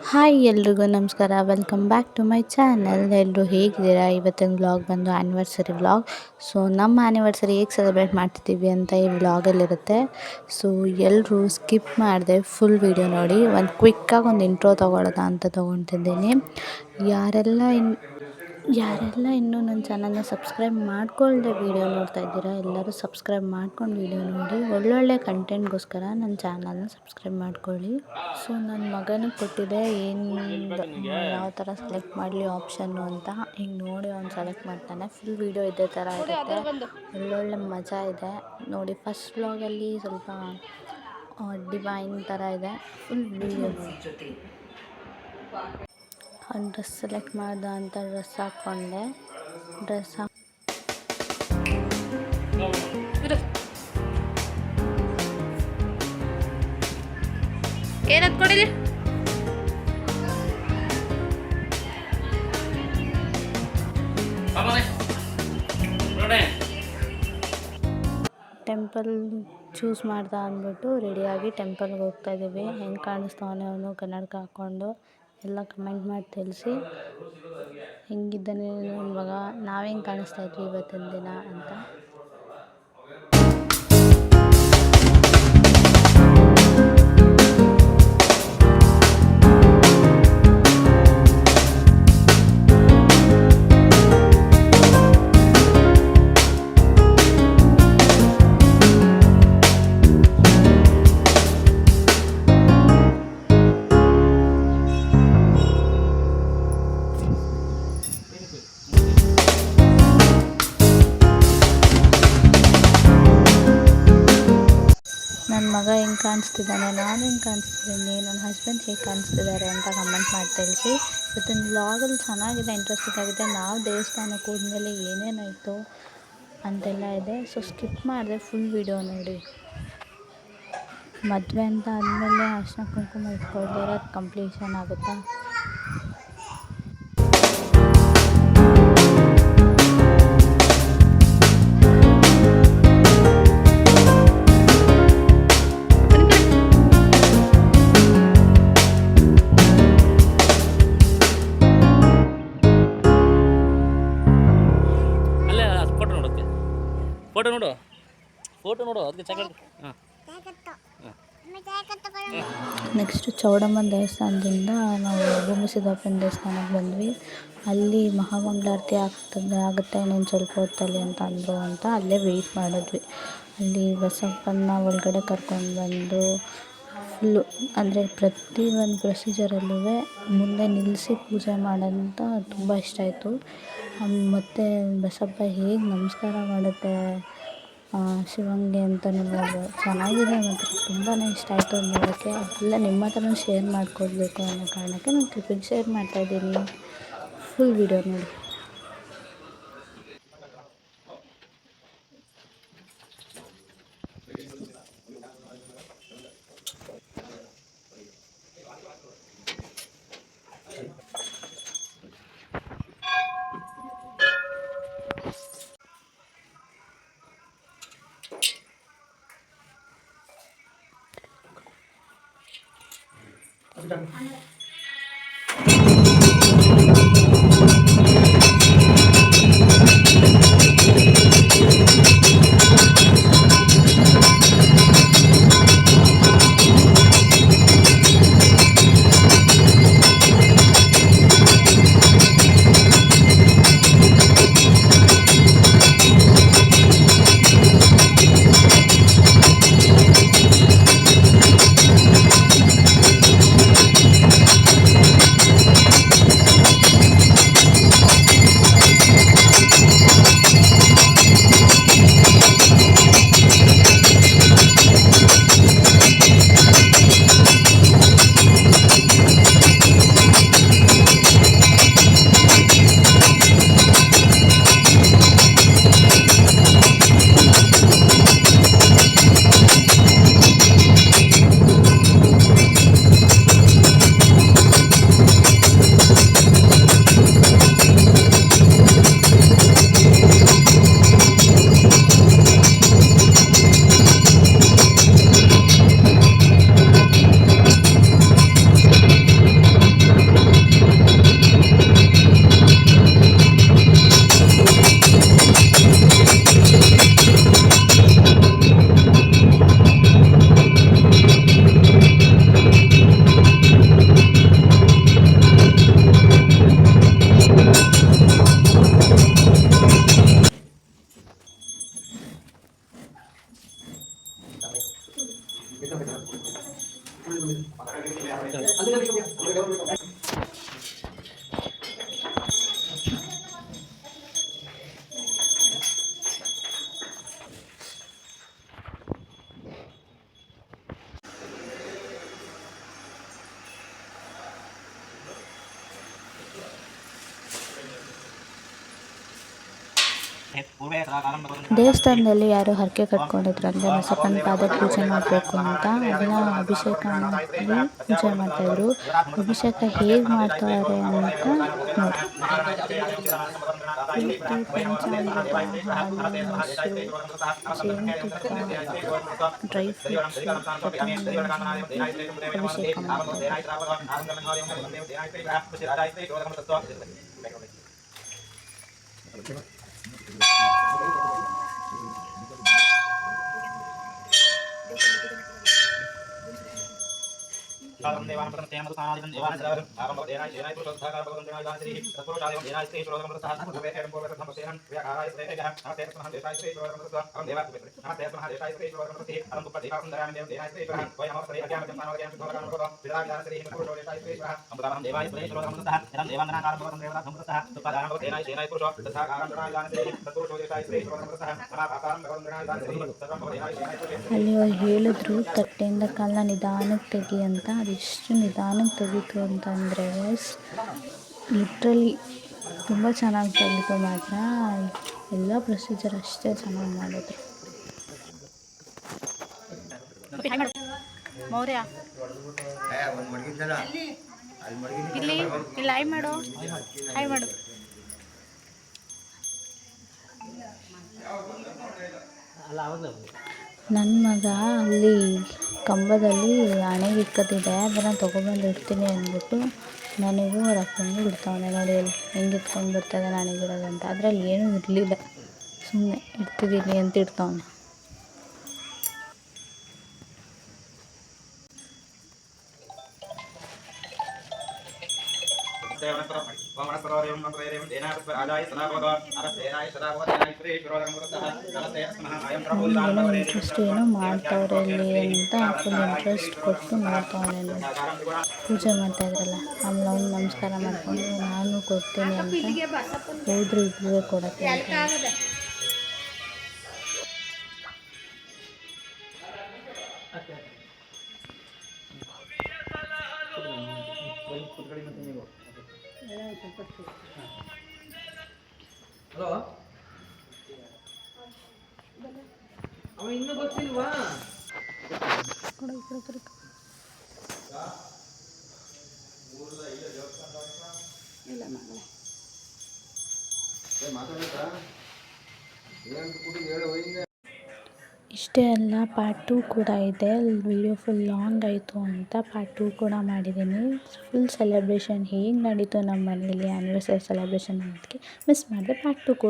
Hi ಎಲ್ರಿಗೂ ನಮಸ್ಕಾರ. Welcome back to my channel. ಎಲ್ಲರೂ ಹೇಗಿದ್ದೀರಾ? ಇವತ್ತಿನ ವ್ಲಾಗ್ ಬಂದು ಆ್ಯನಿವರ್ಸರಿ ವ್ಲಾಗ್. ಸೊ ನಮ್ಮ ಆ್ಯನಿವರ್ಸರಿ ಹೇಗೆ ಸೆಲೆಬ್ರೇಟ್ ಮಾಡ್ತಿದ್ದೀವಿ ಅಂತ ಈ ವ್ಲಾಗಲ್ಲಿರುತ್ತೆ. ಸೊ ಎಲ್ಲರೂ ಸ್ಕಿಪ್ ಮಾಡಿದೆ ಫುಲ್ ವೀಡಿಯೋ ನೋಡಿ. ಒಂದು ಕ್ವಿಕ್ಕಾಗಿ ಒಂದು ಇಂಟ್ರೋ ತೊಗೊಳ್ಳೋಣ ಅಂತ ತೊಗೊತಿದ್ದೀನಿ. ಯಾರೆಲ್ಲ ಇನ್ನೂ ನನ್ನ ಚಾನಲ್ನ ಸಬ್ಸ್ಕ್ರೈಬ್ ಮಾಡ್ಕೊಳ್ದೆ ವೀಡಿಯೋ ನೋಡ್ತಾ ಇದ್ದೀರಾ, ಎಲ್ಲರೂ ಸಬ್ಸ್ಕ್ರೈಬ್ ಮಾಡ್ಕೊಂಡು ವೀಡಿಯೋ ನೋಡಿ. ಒಳ್ಳೊಳ್ಳೆ ಕಂಟೆಂಟ್ಗೋಸ್ಕರ ನನ್ನ ಚಾನಲ್ನ ಸಬ್ಸ್ಕ್ರೈಬ್ ಮಾಡ್ಕೊಳ್ಳಿ. ಸೊ ನನ್ನ ಮಗನಿಗೆ ಕೊಟ್ಟಿದ್ದೆ ಯಾವ ಥರ ಸೆಲೆಕ್ಟ್ ಮಾಡಲಿ ಆಪ್ಷನ್ನು ಅಂತ. ಈಗ ನೋಡಿ ಅವ್ನು ಸೆಲೆಕ್ಟ್ ಮಾಡ್ತಾನೆ. ಫುಲ್ ವೀಡಿಯೋ ಇದೇ ಥರ ಇರುತ್ತೆ. ಒಳ್ಳೊಳ್ಳೆ ಮಜಾ ಇದೆ ನೋಡಿ. ಫಸ್ಟ್ ವ್ಲಾಗಲ್ಲಿ ಸ್ವಲ್ಪ ಡಿವೈನ್ ಥರ ಇದೆ. ಫುಲ್ ವೀಡಿಯೋ ಡ್ರೆಸ್ ಸೆಲೆಕ್ಟ್ ಮಾಡ್ದ ಅಂತ ಡ್ರೆಸ್ ಹಾಕ್ಕೊಂಡೆ. ಏನತ್ ಕೊಡಿಲಿ ಟೆಂಪಲ್ ಚೂಸ್ ಮಾಡ್ದ ಅಂದ್ಬಿಟ್ಟು ರೆಡಿಯಾಗಿ ಟೆಂಪಲ್ಗೆ ಹೋಗ್ತಾ ಇದ್ದೀವಿ. ಹೆಂಗೆ ಕಾಣಿಸ್ತಾವನೆ ಅವನು ಕನ್ನಡಕ ಹಾಕ್ಕೊಂಡು ಎಲ್ಲ ಕಮೆಂಟ್ ಮಾಡಿ ತಿಳಿಸಿ. ಹೆಂಗಿದ್ದಾನೆ ಇವಾಗ, ನಾವು ಹೆಂಗೆ ಕಾಣಿಸ್ತಾ ಇದ್ವಿ ಇವತ್ತಿನ ದಿನ ಅಂತ. ನನ್ನ ಮಗ ಹೆಂಗೆ ಕಾಣಿಸ್ತಿದ್ದಾನೆ, ನಾನು ಹೆಂಗೆ ಕಾಣಿಸ್ತಿದ್ದೀನಿ, ನನ್ನ ಹಸ್ಬೆಂಡ್ ಹೇಗೆ ಕಾಣಿಸ್ತಿದ್ದಾರೆ ಅಂತ ಕಮೆಂಟ್ ಮಾಡಿ ತಿಳಿಸಿ. ಇವತ್ತಿನ ವ್ಲಾಗಲ್ಲಿ ಚೆನ್ನಾಗಿದೆ, ಇಂಟ್ರೆಸ್ಟಿಂಗ್ ಆಗಿದೆ. ನಾವು ದೇವಸ್ಥಾನಕ್ಕೆ ಹೋದ್ಮೇಲೆ ಏನೇನಾಯಿತು ಅಂತೆಲ್ಲ ಇದೆ. ಸೊ ಸ್ಕಿಪ್ ಮಾಡಿದೆ, ಫುಲ್ ವೀಡಿಯೋ ನೋಡಿ. ಮದುವೆ ಅಂತ ಆದಮೇಲೆ ಅರ್ಶಿನ ಕುಂಕುಮ ಇಟ್ಕೊಳ್ದಿರೋ ಕಂಪ್ಲೀಷನ್ ಆಗುತ್ತಾ? ಫೋಟೋ ನೋಡು ಅದಕ್ಕೆ ಚೆನ್ನಾಗಿ. ನೆಕ್ಸ್ಟು ಚೌಡಮ್ಮನ ದೇವಸ್ಥಾನದಿಂದ ನಾವು ಭೂಮಿಸಿದಪ್ಪನ ದೇವಸ್ಥಾನಕ್ಕೆ ಬಂದ್ವಿ. ಅಲ್ಲಿ ಮಹಾಮಂಗಳಾರತಿ ಆಗುತ್ತೆ ಇನ್ನೊಂದು ಸ್ವಲ್ಪ ಹೊತ್ತಲ್ಲಿ ಅಂತ ಅಂದರು ಅಂತ ಅಲ್ಲೇ ವೆಯ್ಟ್ ಮಾಡಿದ್ವಿ. ಅಲ್ಲಿ ಬಸಪ್ಪನ ಒಳಗಡೆ ಕರ್ಕೊಂಡು ಬಂದು ಫುಲ್ಲು ಅಂದರೆ ಪ್ರತಿ ಒಂದು ಪ್ರೊಸೀಜರಲ್ಲೂ ಮುಂದೆ ನಿಲ್ಲಿಸಿ ಪೂಜೆ ಮಾಡೋಂಥ ತುಂಬ ಇಷ್ಟ ಆಯಿತು. ಮತ್ತು ಬಸಪ್ಪ ಹೇಗೆ ನಮಸ್ಕಾರ ಮಾಡುತ್ತೆ ಶಿವಂಗೆ ಅಂತ ನೋಡೋದು ಚೆನ್ನಾಗಿದೆ. ಮಾತ್ರ ತುಂಬಾ ಇಷ್ಟ ಆಯಿತು ನೋಡೋಕ್ಕೆ. ಅದೆಲ್ಲ ನಿಮ್ಮ ಹತ್ರನೂ ಶೇರ್ ಮಾಡ್ಕೊಡ್ಬೇಕು ಅನ್ನೋ ಕಾರಣಕ್ಕೆ ನಾನು ಕ್ಲಿಪ್ಪಿಂಗ್ ಶೇರ್ ಮಾಡ್ತಾಯಿದ್ದೀನಿ. ಫುಲ್ ವೀಡಿಯೋ ನೋಡಿ. ದೇವಸ್ಥಾನದಲ್ಲಿ ಯಾರು ಹರಕೆ ಕಟ್ಕೊಂಡಿದ್ರು ಅಂದರೆ ಬಸಪ್ಪನ ಪಾದ ಪೂಜೆ ಮಾಡಬೇಕು ಅಂತ ಅದನ್ನ ಅಭಿಷೇಕ ಮಾಡಿ ಪೂಜೆ ಮಾಡ್ತಾಯಿದ್ರು. ಅಭಿಷೇಕ ಹೇಗೆ ಮಾಡ್ತಾರೆ ಅಂತ ನೋಡಿ. ಪೂರ್ತಿ ಪಂಚಾಮೃತ, ಹಾಲು, ಮೊಸರು, ಜೇನುತುಪ್ಪ, ಡ್ರೈ ಫ್ರೂಟ್ಸು, ಕೊತ್ತಂಬರಿ ಹಾಕಿ ಅಭಿಷೇಕ ಮಾಡ್ತಾರೆ. ಅಲ್ಲಿ ಅವ್ರು ಹೇಳಿದ್ರು ತಟ್ಟೆಯಿಂದ ಕಾಲನ್ನ ನಿಧಾನಕ್ಕೆ ತೆಗಿ ಅಂತ. ಅದೆಷ್ಟು ನಿಧಾನಕ್ಕೆ ತೆಗೀತು ಅಂತಂದರೆ ಲಿಟ್ರಲಿ ತುಂಬ ಚೆನ್ನಾಗಿ ತೆಗೀತು ಮಾತ್ರ. ಎಲ್ಲ ಪ್ರೊಸೀಜರ್ ಅಷ್ಟೇ ಚೆನ್ನಾಗಿ ಮಾಡಿದ್ರು. ಮೌರ್ಯ ಇಲ್ಲಿ ಇಲ್ಲಿ ಹಾಯ್ ಮಾಡು, ಹಾಯ್ ಮಾಡು. ನನ್ನ ಮಗ ಅಲ್ಲಿ ಕಂಬದಲ್ಲಿ ಹಣೆಗೆ ಇಕ್ಕತ್ತಿದೆ, ಅದನ್ನು ತೊಗೊಬಂದು ಇಡ್ತೀನಿ ಅಂದ್ಬಿಟ್ಟು ನನಗೂ ಅವ್ರ ಅಪ್ಪನಿಗೂ ಬಿಡ್ತಾವನೆ. ನೋಡಿ ಅಲ್ಲಿ ಹೆಂಗೆ ಇಟ್ಕೊಂಡು ಬಿಡ್ತಾಯಿದ್ದಾನೆ ಹಣೆಗಿಡೋದು ಅಂತ. ಅದರಲ್ಲಿ ಏನೂ ಇರಲಿಲ್ಲ, ಸುಮ್ಮನೆ ಇಡ್ತಿದ್ದೀನಿ ಅಂತ ಇಡ್ತಾವನೆ. ಏನೋ ಇಂಟ್ರೆಸ್ಟ್ ಏನೋ ಮಾಡ್ತಾವ್ರೆ ಇಲ್ಲಿ ಅಂತ ಫುಲ್ ಇಂಟ್ರೆಸ್ಟ್ ಕೊಟ್ಟು ಮಾಡ್ತಾವನೆ. ಪೂಜೆ ಮಾಡ್ತಾಯಿದ್ರಲ್ಲ, ಆಮೇಲೆ ಅವ್ನು ನಮಸ್ಕಾರ ಮಾಡಿಕೊಂಡು ನಾನು ಕೊಡ್ತೀನಿ ಅಂತ ಹೋದ್ರು ಇಬ್ಬರಿಗೆ ಕೊಡೋಕ್ಕೆ ಅಂತ. ಹಲೋ, ಅವ ಇನ್ನೂ ಗೊತ್ತಿಲ್ವಾ? ಇಲ್ಲ ಮಗಳೇ, ಇಷ್ಟೇ ಅಲ್ಲ, ಪಾರ್ಟ್ 2 ಕೂಡ ಇದೆ. ವಿಡಿಯೋ ಫುಲ್ ಲಾಂಗ್ ಆಯಿತು ಅಂತ ಪಾರ್ಟ್ 2 ಕೂಡ ಮಾಡಿದ್ದೀನಿ. ಫುಲ್ ಸೆಲೆಬ್ರೇಷನ್ ಹೇಗೆ ನಡೀತು ನಮ್ಮ ಮನೇಲಿ ಆ್ಯನಿವರ್ಸರಿ ಸೆಲೆಬ್ರೇಷನ್ ಅನ್ನೋದಕ್ಕೆ ಮಿಸ್ ಮಾಡಿದೆ. ಪಾರ್ಟ್ 2 ಕೂಡ